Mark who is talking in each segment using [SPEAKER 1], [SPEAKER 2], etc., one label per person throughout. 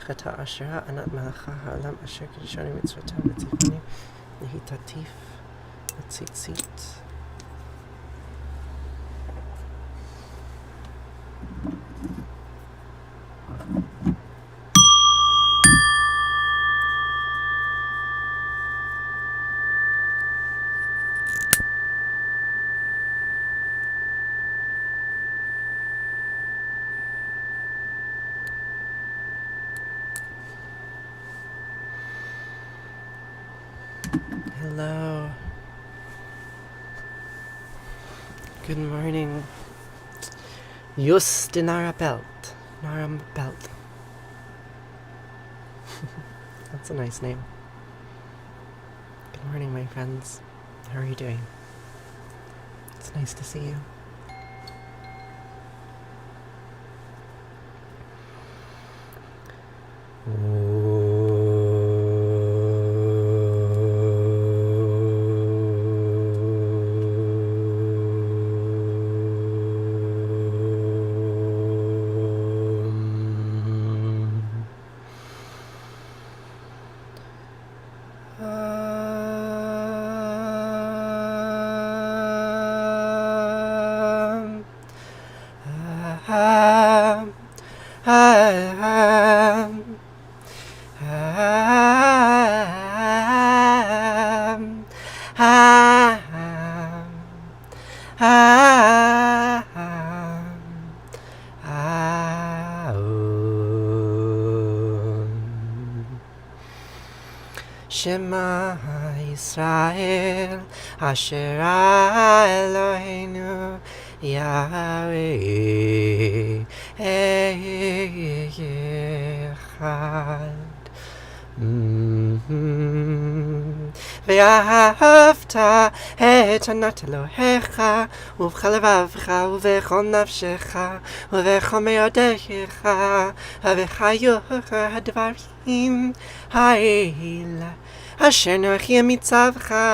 [SPEAKER 1] Chata Ashera Anat Malacha Ha'alam Asher Kadishani Mitzvotav V'Tzivani Nehitatif V'Tzitzit. Hello. Good morning. Just Narabelt. That's a nice name. Good morning, my friends. How are you doing? It's nice to see you. Shema Yisrael Asher Eloheinu Yahweh Echad. Vahafta et Anat Elohecha Uv'chal levavcha Uv'chol nafshecha Uv'chol me'odecha V'chayu hadvarim ha'ela Asher noachim mitzavcha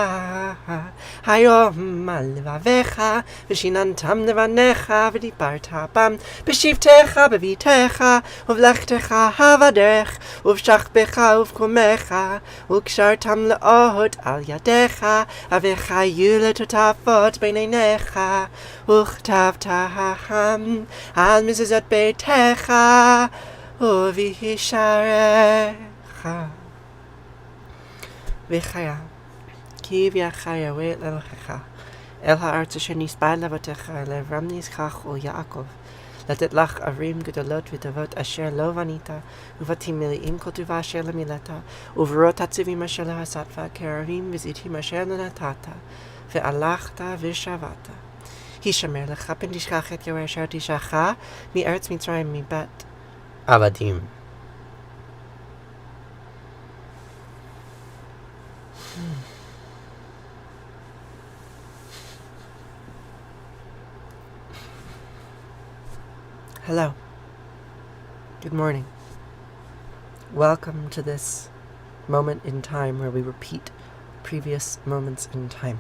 [SPEAKER 1] Hayom al levavecha V'shinantam levanecha V'dibarta bam B'shivtecha b'vitecha Uv'lechtecha havaderech Uv'shachbecha uv'komecha U'kshartam le'od al yadecha Avechayu letotafot b'neinecha U'chtavtaham al mezuzot beitecha U'v'hisharecha V'chaya Ki v'yachaya ve'et lelohecha El ha'arz asher nisbad levotecha Le'avram nizchach ul Yaakov Letet lach avrim gedolot v'tavot asher lo vanita Uvatim mili'im kol tuva asher lemileta Uverot hatzivim asher lehasatva Keravim v'zitim asher lenatata Ve'alachta v'shavata Hishamer lecha pen tishkach et Yahweh asher tishacha Mi'eretz Mitzrayim mi'bet avadim. Hello. Good morning. Welcome to this moment in time where we repeat previous moments in time.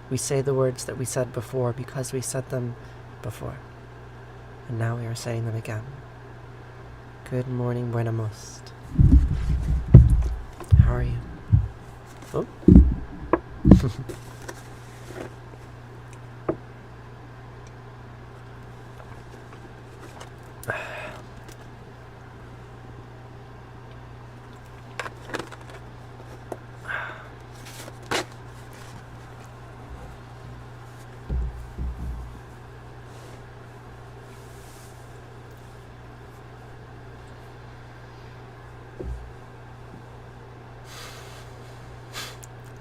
[SPEAKER 1] We say the words that we said before because we said them before. And now we are saying them again. Good morning, buenamos. How are you? Oh.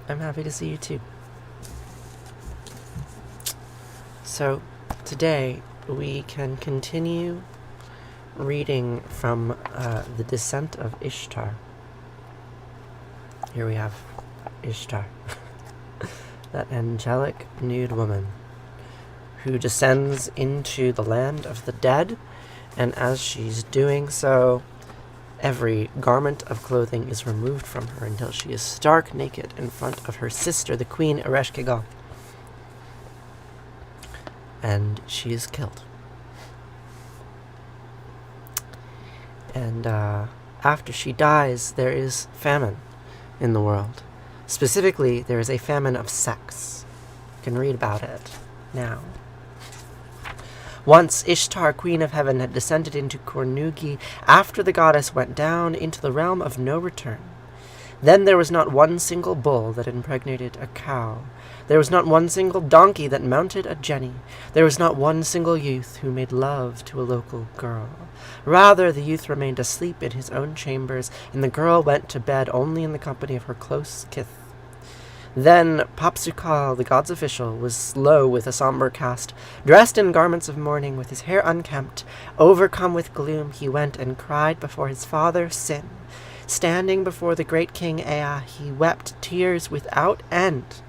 [SPEAKER 1] I'm happy to see you too. So, today we can continue reading from the Descent of Ishtar. Here we have Ishtar, that angelic nude woman who descends into the land of the dead, and as she's doing so, every garment of clothing is removed from her until she is stark naked in front of her sister, the queen Ereshkigal. And she is killed. And after she dies, there is famine in the world. Specifically, there is a famine of sex. You can read about it now. Once Ishtar, queen of heaven, had descended into Cornugi after the goddess went down into the realm of no return. Then there was not one single bull that impregnated a cow. There was not one single donkey that mounted a jenny. There was not one single youth who made love to a local girl. Rather, the youth remained asleep in his own chambers, and the girl went to bed only in the company of her close kith. Then Papsukal, the god's official, was low with a somber cast, dressed in garments of mourning, with his hair unkempt. Overcome with gloom, he went and cried before his father Sin. Standing before the great king Ea, he wept tears without end.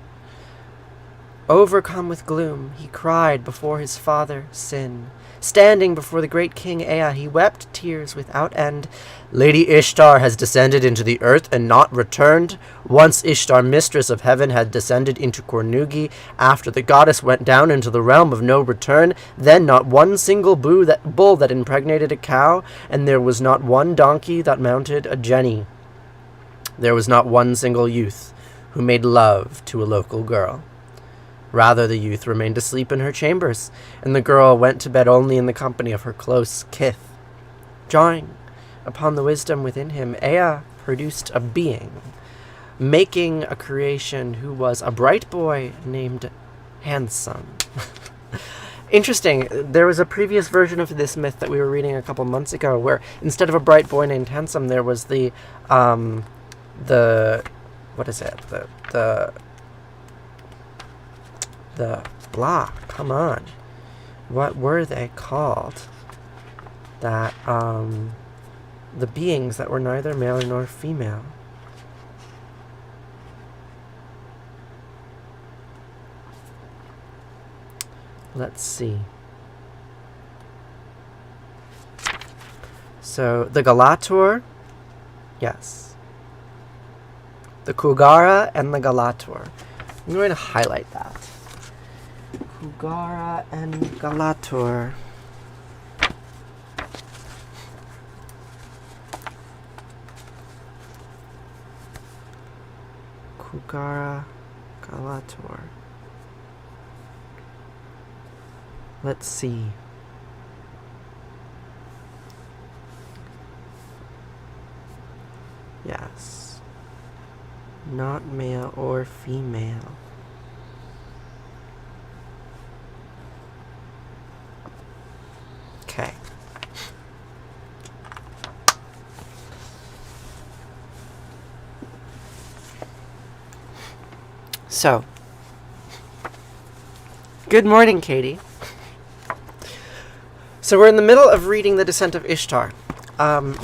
[SPEAKER 1] Overcome with gloom, he cried before his father Sin. Standing before the great king Ea, he wept tears without end. Lady Ishtar has descended into the earth and not returned. Once Ishtar, mistress of heaven, had descended into Cornugi after the goddess went down into the realm of no return. Then not one single bull that impregnated a cow, and there was not one donkey that mounted a jenny. There was not one single youth who made love to a local girl. Rather, the youth remained asleep in her chambers, and the girl went to bed only in the company of her close kith. Drawing upon the wisdom within him, Ea produced a being, making a creation who was a bright boy named Handsome. Interesting, there was a previous version of this myth that we were reading a couple months ago, where instead of a bright boy named Handsome, there was the come on. What were they called? That, the beings that were neither male nor female. Let's see. So, the Galator, yes. The Kugara and the Galator. I'm going to highlight that. Kugara and Galator. Kugara, Galator. Let's see. Yes. Not male or female. Okay. So, good morning, Katie. So we're in the middle of reading The Descent of Ishtar,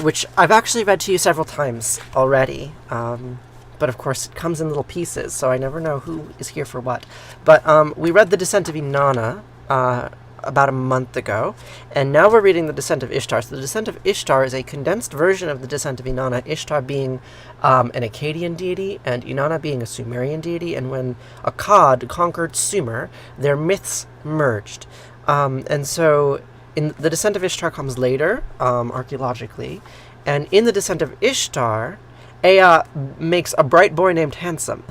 [SPEAKER 1] which I've actually read to you several times already, but of course it comes in little pieces, so I never know who is here for what. But we read The Descent of Inanna about a month ago, and now we're reading The Descent of Ishtar. So The Descent of Ishtar is a condensed version of The Descent of Inanna, Ishtar being an Akkadian deity and Inanna being a Sumerian deity, and when Akkad conquered Sumer, their myths merged. And so in The Descent of Ishtar comes later, archaeologically, and in The Descent of Ishtar, Ea makes a bright boy named Handsome.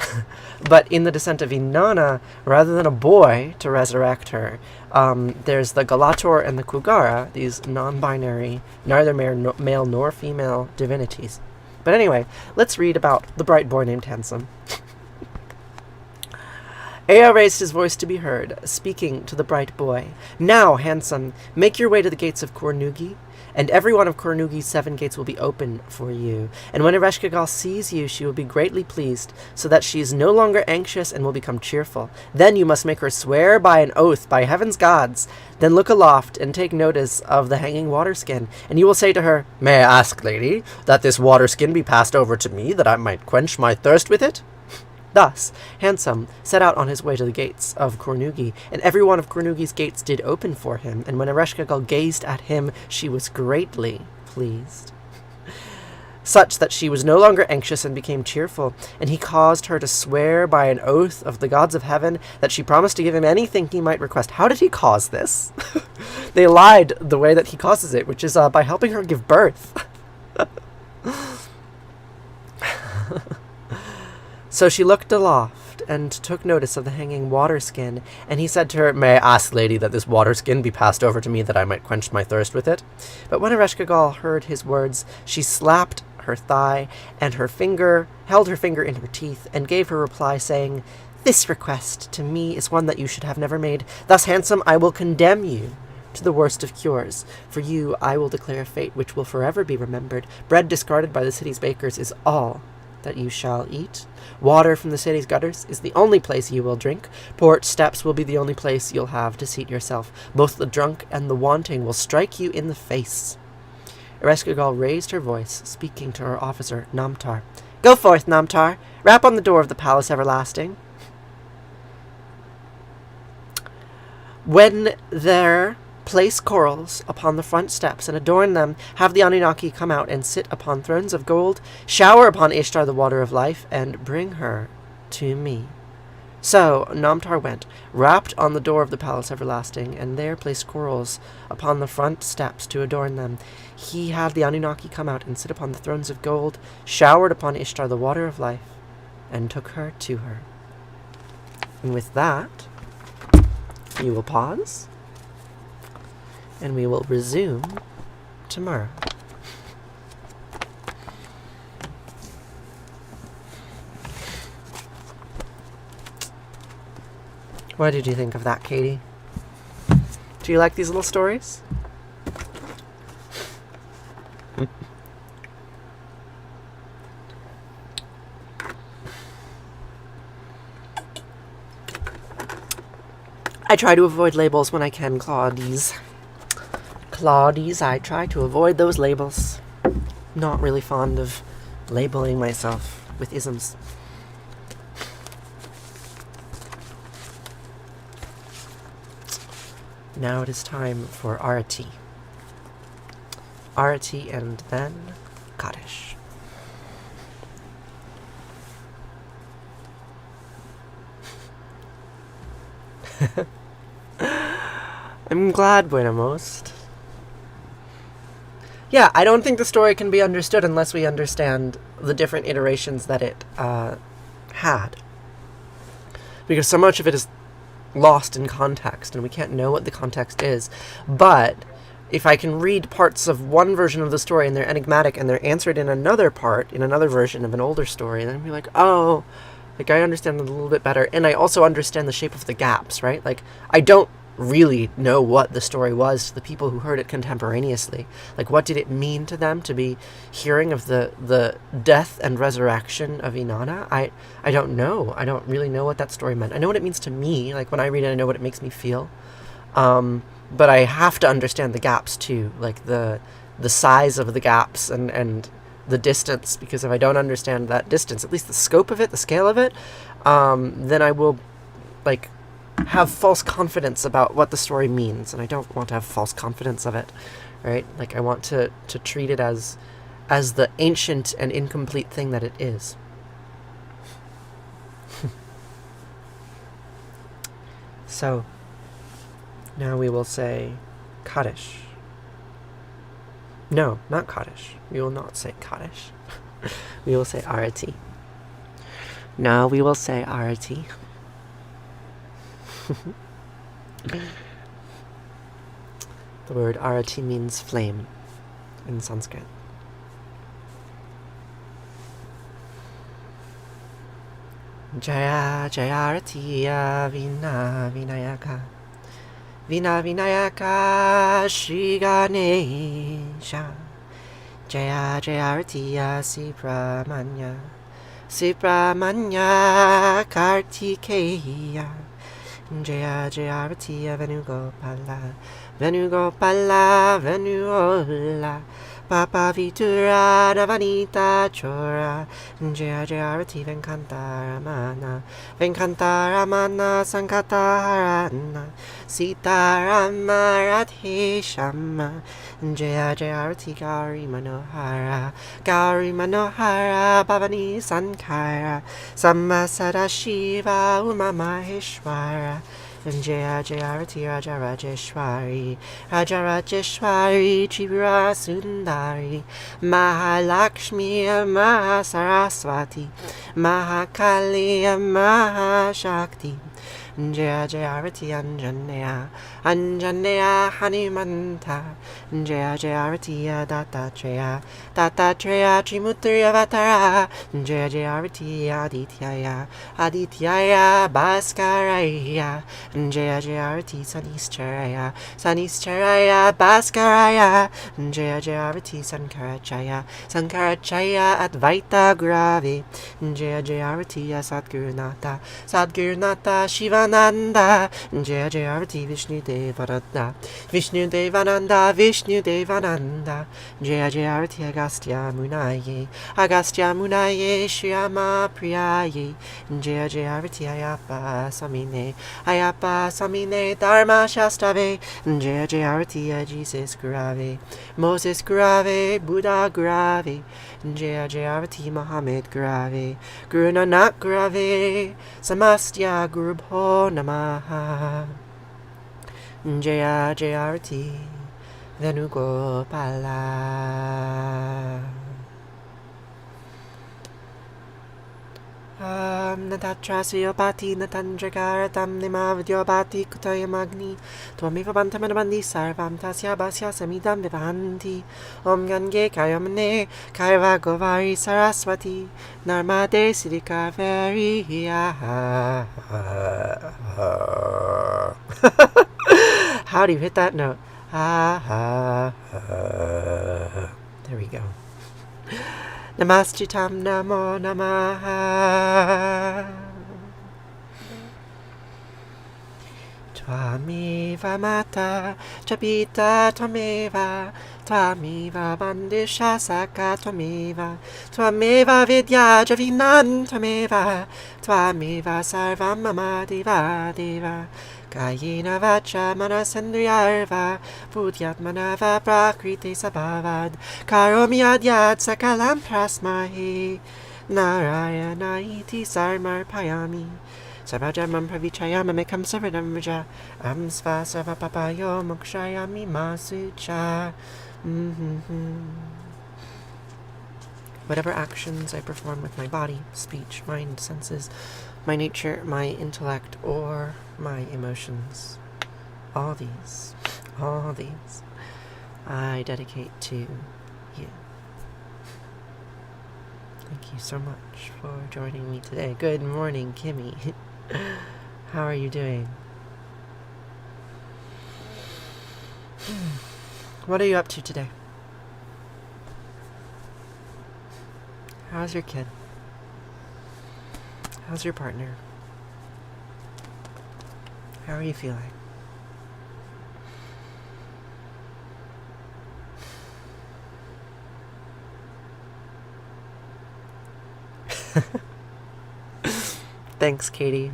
[SPEAKER 1] But in The Descent of Inanna, rather than a boy to resurrect her, there's the Galator and the Kugara, these non-binary, neither male nor female divinities. But anyway, let's read about the bright boy named Handsome. Ea raised his voice to be heard, speaking to the bright boy. Now, Handsome, make your way to the gates of Cornugi, and every one of Cornugi's 7 gates will be open for you. And when Ereshkigal sees you, she will be greatly pleased, so that she is no longer anxious and will become cheerful. Then you must make her swear by an oath by heaven's gods. Then look aloft and take notice of the hanging water skin, and you will say to her, May I ask, lady, that this water skin be passed over to me, that I might quench my thirst with it? Thus, Handsome set out on his way to the gates of Cornugi, and every one of Cornugi's gates did open for him, and when Ereshkigal gazed at him, she was greatly pleased, such that she was no longer anxious and became cheerful, and he caused her to swear by an oath of the gods of heaven that she promised to give him anything he might request. How did he cause this? They lied the way that he causes it, which is by helping her give birth. So she looked aloft and took notice of the hanging water skin, and he said to her, "May I ask, lady, that this water skin be passed over to me, that I might quench my thirst with it?" But when Ereshkigal heard his words, she slapped her thigh, and held her finger in her teeth, and gave her reply, saying, "This request to me is one that you should have never made. Thus handsome, I will condemn you to the worst of cures. For you I will declare a fate which will forever be remembered. Bread discarded by the city's bakers is all that you shall eat. Water from the city's gutters is the only place you will drink. Porch steps will be the only place you'll have to seat yourself. Both the drunk and the wanting will strike you in the face." Ereshkigal raised her voice, speaking to her officer, Namtar. "Go forth, Namtar. Rap on the door of the palace everlasting. When there place corals upon the front steps and adorn them, have the Anunnaki come out and sit upon thrones of gold, shower upon Ishtar the water of life, and bring her to me." So Namtar went, rapped on the door of the palace everlasting, and there placed corals upon the front steps to adorn them. He had the Anunnaki come out and sit upon the thrones of gold, showered upon Ishtar the water of life, and took her to her. And with that, we will pause, and we will resume tomorrow. What did you think of that, Katie? Do you like these little stories? I try to avoid labels when I can, Claudies. I try to avoid those labels. Not really fond of labeling myself with isms. Now it is time for Arati. Arati and then Kaddish. I'm glad, Buenamost. Yeah, I don't think the story can be understood unless we understand the different iterations that it had. Because so much of it is lost in context, and we can't know what the context is. But if I can read parts of one version of the story and they're enigmatic and they're answered in another part, in another version of an older story, then I'd be like, oh, like I understand it a little bit better. And I also understand the shape of the gaps, right? Like, I don't really know what the story was to the people who heard it contemporaneously. Like, what did it mean to them to be hearing of the death and resurrection of Inanna? I don't know. I don't really know what that story meant. I know what it means to me. Like, when I read it, I know what it makes me feel. But I have to understand the gaps too, like the size of the gaps and the distance, because if I don't understand that distance, at least the scope of it, the scale of it, then I will, like, have false confidence about what the story means, and I don't want to have false confidence of it, right? Like, I want to treat it as the ancient and incomplete thing that it is. So, now we will say Kaddish. No, not Kaddish. We will not say Kaddish. We will say Arati. No, we will say Arati. The word Arati means flame in Sanskrit. Jaya Jaya Arati Vina Vinayaka Vina Vinayaka Shri Ganesha Jaya Jaya Arati Sipramanya Sipramanya Kartikeya Jaya Jaya Arati Venugopala Venugopala Venuola Papa Vitura Navanita Chora Jaya Jaya Arati Venkantaramana Venkantaramana Sankatarana Sitarama Radhe Shama Jaya Jaya Arati Gauri Manohara Bhavani Sankara Samma Sadashiva Uma Maheshwara Jaya Jaya Arati Raja Rajeshwari, Raja Rajeshwari, Tripura Sundari, Mahalakshmi Mahasaraswati, Mahakali Mahashakti. Jaya Jaya Arati Anjaneya, Anjaneya Hanimanta, Jaya Jaya Arati Dattatreya, Dattatreya Trimurti Avatara, Jaya Jaya Arati Adityaya, Adityaya Bhaskaraya, Jaya Jaya Arati Sanischaraya, Sanischaraya Bhaskaraya, Jaya Jaya Arati Sankarachaya, Sankarachaya Advaita Grave, Jaya Jaya Arati Sadgurunata, Sadgurunata Shivananda, Jaya Jaya Arati Vishnu Devananda, Vishnu Devananda, Vishnu Devananda, Jaya Jaya Arati Agastya Munaye, Agastya Munaye, Shriyama Priyaye, Jaya Jaya Arati Ayapa Samine, Ayapa Samine, Dharma Shastave, Jaya Jaya Arati Jesus Gurave, Moses Gurave, Buddha Gurave, Jaya Jaya Arati Muhammad Gurave, Guru Nanak Gurave, Samastya Gurubho Namaha, Jaya Jaya Arati Venugopala. Natatrasayopati natandragaratam nimavadyopati kutayamagni Twamiva bantamanabandi sarvam tasya basya samidam vivahanti Om Gange Kayamane Kairvagovari Saraswati Narmade Siddhikaveri. How do you hit that note? There we go. Namastitam Namo Namaha. Twameva Mata Chapita Twameva, Twameva Bandisha Saka Twameva, Twameva Vidya Javinan Twameva, Twameva Sarvam Mama Deva Deva, Kayena Vacha Manasendriyarva, Buddhyatmanava Prakriti Sabhavad, Karomi Adyat Sakalam Prasmahi, Narayana Iti Sarmar Payami, Sarvajamam Pravichayama Mekam Saradamraja, Amsva Sarvapapayo Mokshayami Masucha. Whatever actions I perform with my body, speech, mind, senses, my nature, my intellect, or my emotions, all these, I dedicate to you. Thank you so much for joining me today. Good morning, Kimmy. How are you doing? What are you up to today? How's your kid? How's your partner? How are you feeling? Thanks, Katie.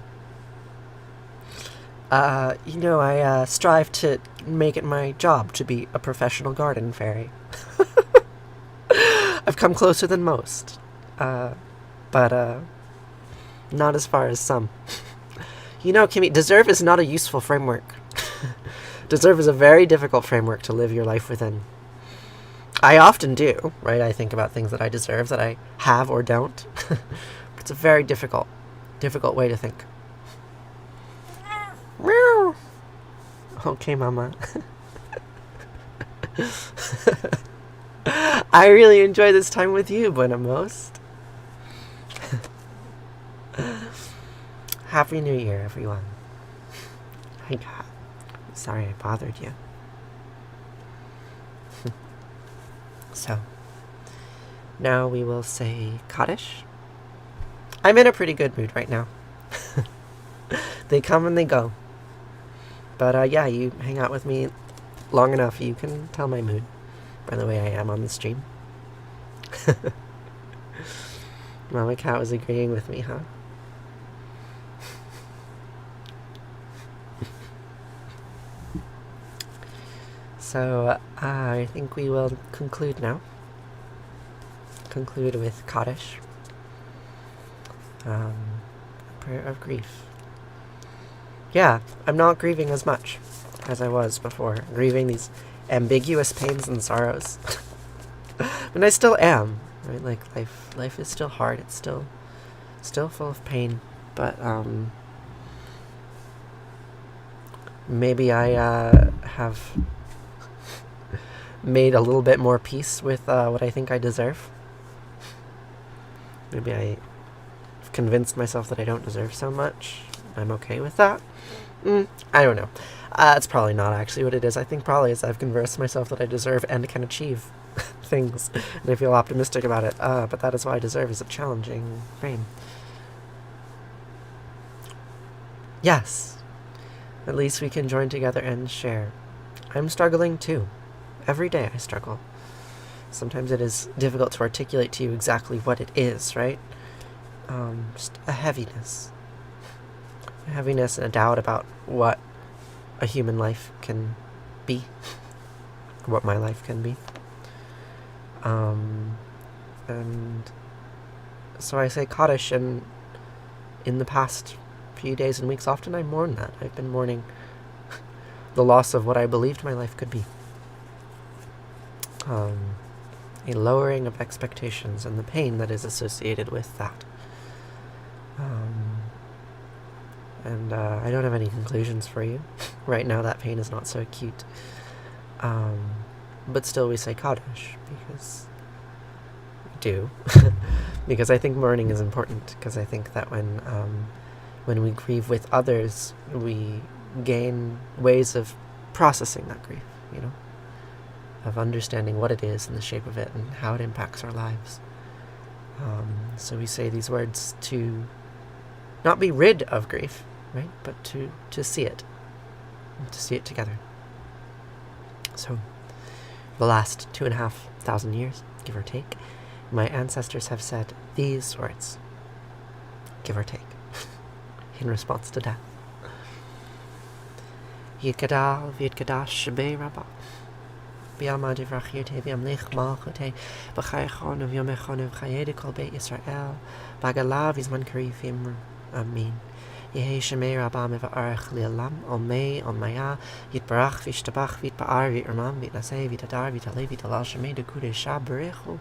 [SPEAKER 1] I strive to make it my job to be a professional garden fairy. I've come closer than most, but not as far as some. Kimmy, deserve is not a useful framework. Deserve is a very difficult framework to live your life within. I often do, right? I think about things that I deserve, that I have or don't. It's a very difficult way to think. Meow. Okay, Mama. I really enjoy this time with you, Buenamos. Happy New Year, everyone. My God. Sorry I bothered you. So, now we will say Kaddish. I'm in a pretty good mood right now. They come and they go. But yeah, you hang out with me long enough, you can tell my mood by the way I am on the stream. Mama Cat was agreeing with me, huh? So, I think we will conclude now. Conclude with Kaddish. Prayer of grief. yeah, I'm not grieving as much as I was before, grieving these ambiguous pains and sorrows. And I still am, right? Like life is still hard. It's still full of pain, but maybe I have made a little bit more peace with what I think I deserve. Maybe I've convinced myself that I don't deserve so much. I'm okay with that. I don't know. It's probably not actually what it is. I think probably is I've convinced myself that I deserve and can achieve things, and I feel optimistic about it. But that is what I deserve, is a challenging pain. Yes, at least we can join together and share. I'm struggling too. Every day I struggle. Sometimes it is difficult to articulate to you exactly what it is, right? Just a heaviness. A heaviness and a doubt about what a human life can be. What my life can be. And so I say Kaddish, and in the past few days and weeks, often I mourn that. I've been mourning the loss of what I believed my life could be. A lowering of expectations and the pain that is associated with that. And I don't have any conclusions for you. Right now that pain is not so acute. But still we say Kaddish, because we do. Because I think mourning is important, because I think that when we grieve with others, we gain ways of processing that grief, of understanding what it is and the shape of it and how it impacts our lives. So we say these words to not be rid of grief, right? But to see it, and to see it together. So the last 2,500 years, give or take, my ancestors have said these words, give or take, in response to death. Yitgadal v'yitgadash shebei rabbah. B'yama divrachirte v'yamlich malchute b'chayachon v'yomechon v'chayede kol beit Yisrael b'agalav v'zman kari v'imru. Amen. Yehi shemei rabbah meva'arech li'alam omei omaya yitbarach v'yishtabach v'yitba'ar v'yirmam v'yitnaseh v'yitadar v'yitaleh v'yitalal shemei dekudesha b'rechu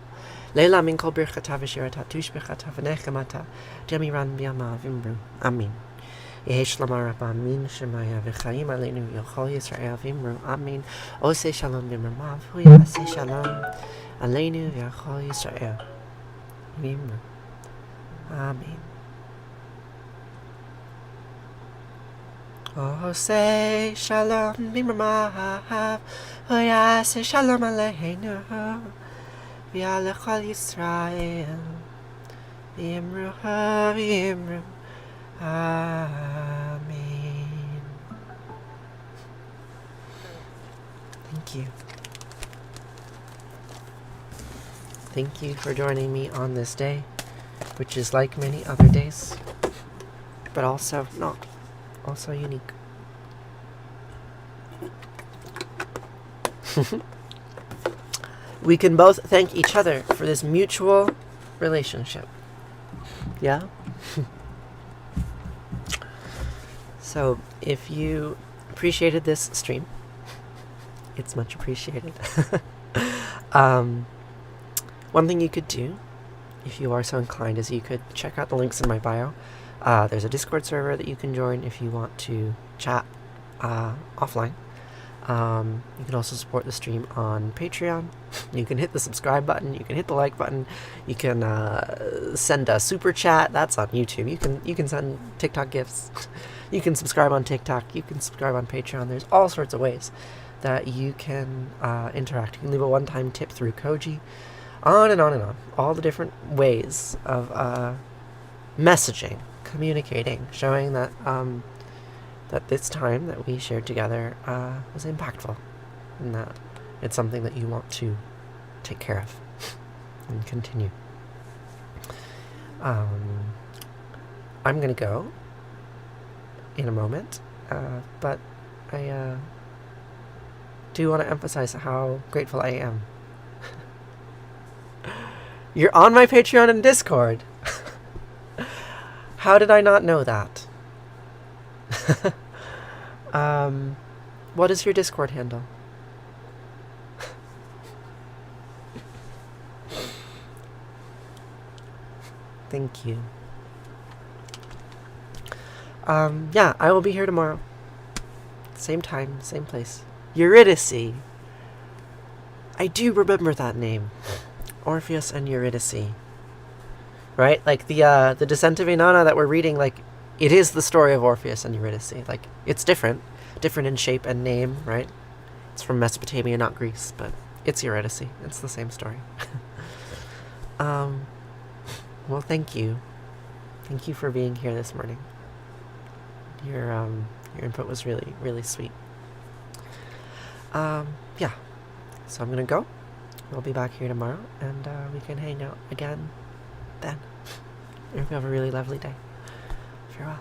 [SPEAKER 1] leila min kol birchata v'shirata tushbechata v'nechemata demiran b'yama v'imru. Amen. Yehi shlama rabbah min shemaya v'chaim aleinu v'yochol Yisrael v'imru. Amen. Oseh shalom b'mirmav v'yaseh shalom aleinu v'yochol Yisrael v'imru. Amen. Oseh shalom b'mirmav v'yaseh shalom aleinu v'yalechol Yisrael v'imru v'imru. Amen. Thank you. Thank you for joining me on this day, which is like many other days, but also not, also unique. We can both thank each other for this mutual relationship. Yeah? So, if you appreciated this stream, it's much appreciated. One thing you could do, if you are so inclined, is you could check out the links in my bio. There's a Discord server that you can join if you want to chat offline. You can also support the stream on Patreon. You can hit the subscribe button. You can hit the like button. You can send a super chat. That's on YouTube. You can send TikTok gifts. You can subscribe on TikTok. You can subscribe on Patreon. There's all sorts of ways that you can interact. You can leave a one-time tip through Koji. On and on and on. All the different ways of messaging, communicating, showing that that this time that we shared together was impactful, and that it's something that you want to take care of and continue. I'm going to go in a moment, but I do want to emphasize how grateful I am. You're on my Patreon and Discord. How did I not know that? What is your Discord handle? Thank you. Yeah, I will be here tomorrow. Same time, same place. Eurydice. I do remember that name. Orpheus and Eurydice. Right? Like the Descent of Inanna that we're reading, like, it is the story of Orpheus and Eurydice. Like, it's different in shape and name, right? It's from Mesopotamia, not Greece, but it's Eurydice. It's the same story. Well, thank you. Thank you for being here this morning. Your input was really, really sweet. Yeah. So I'm gonna go. We'll be back here tomorrow, and we can hang out again then. I hope you have a really lovely day. Farewell.